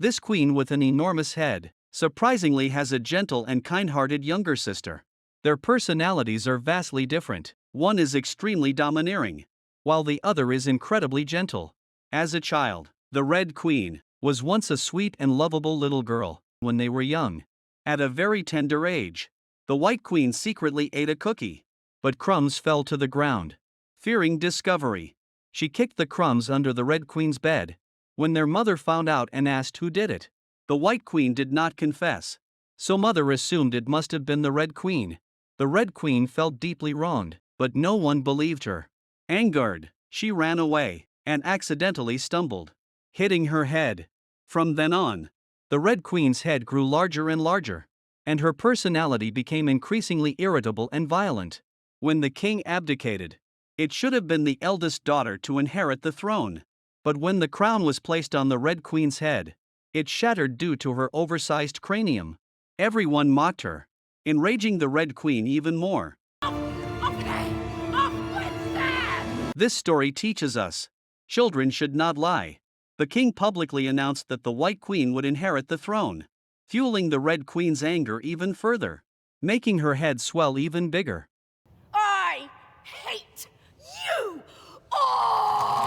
This queen with an enormous head, surprisingly has a gentle and kind-hearted younger sister. Their personalities are vastly different. One is extremely domineering, while the other is incredibly gentle. As a child, the Red Queen was once a sweet and lovable little girl when they were young. At a very tender age, the White Queen secretly ate a cookie, but crumbs fell to the ground. Fearing discovery, she kicked the crumbs under the Red Queen's bed. When their mother found out and asked who did it, the White Queen did not confess, so mother assumed it must have been the Red Queen. The Red Queen felt deeply wronged, but no one believed her. Angered, she ran away and accidentally stumbled, hitting her head. From then on, the Red Queen's head grew larger and larger, and her personality became increasingly irritable and violent. When the king abdicated, it should have been the eldest daughter to inherit the throne. But when the crown was placed on the Red Queen's head, it shattered due to her oversized cranium. Everyone mocked her, enraging the Red Queen even more. This story teaches us, children should not lie. The king publicly announced that the White Queen would inherit the throne, fueling the Red Queen's anger even further, making her head swell even bigger. I hate you all!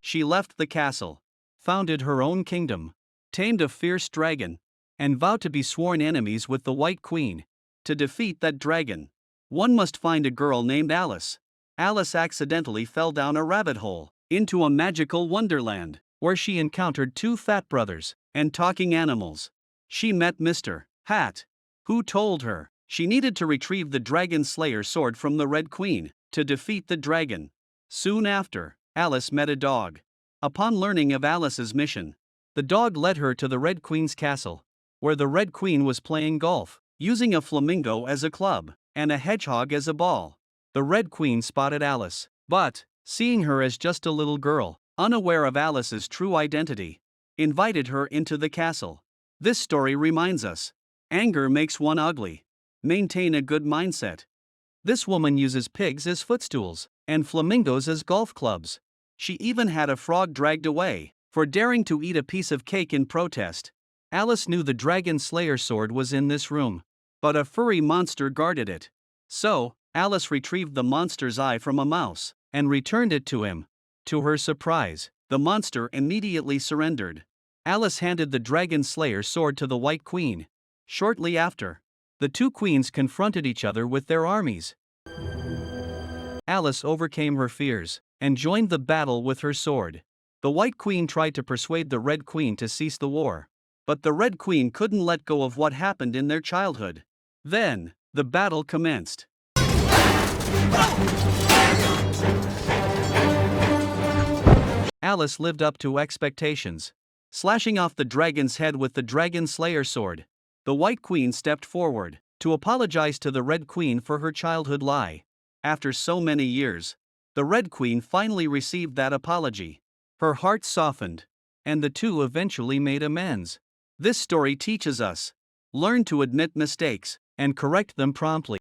She left the castle, founded her own kingdom, tamed a fierce dragon, and vowed to be sworn enemies with the White Queen. To defeat that dragon, one must find a girl named Alice. Alice accidentally fell down a rabbit hole into a magical wonderland, where she encountered two fat brothers and talking animals. She met Mr. Hat, who told her she needed to retrieve the Dragon Slayer sword from the Red Queen to defeat the dragon. Soon after, Alice met a dog. Upon learning of Alice's mission, the dog led her to the Red Queen's castle, where the Red Queen was playing golf, using a flamingo as a club and a hedgehog as a ball. The Red Queen spotted Alice, but, seeing her as just a little girl, unaware of Alice's true identity, invited her into the castle. This story reminds us, anger makes one ugly. Maintain a good mindset. This woman uses pigs as footstools and flamingos as golf clubs. She even had a frog dragged away for daring to eat a piece of cake in protest. Alice knew the Dragon Slayer sword was in this room, but a furry monster guarded it. So, Alice retrieved the monster's eye from a mouse and returned it to him. To her surprise, the monster immediately surrendered. Alice handed the Dragon Slayer sword to the White Queen. Shortly after, the two queens confronted each other with their armies. Alice overcame her fears and joined the battle with her sword. The White Queen tried to persuade the Red Queen to cease the war, but the Red Queen couldn't let go of what happened in their childhood. Then, the battle commenced. Alice lived up to expectations, slashing off the dragon's head with the Dragon Slayer sword. The White Queen stepped forward to apologize to the Red Queen for her childhood lie. After so many years, the Red Queen finally received that apology. Her heart softened, and the two eventually made amends. This story teaches us, learn to admit mistakes and correct them promptly.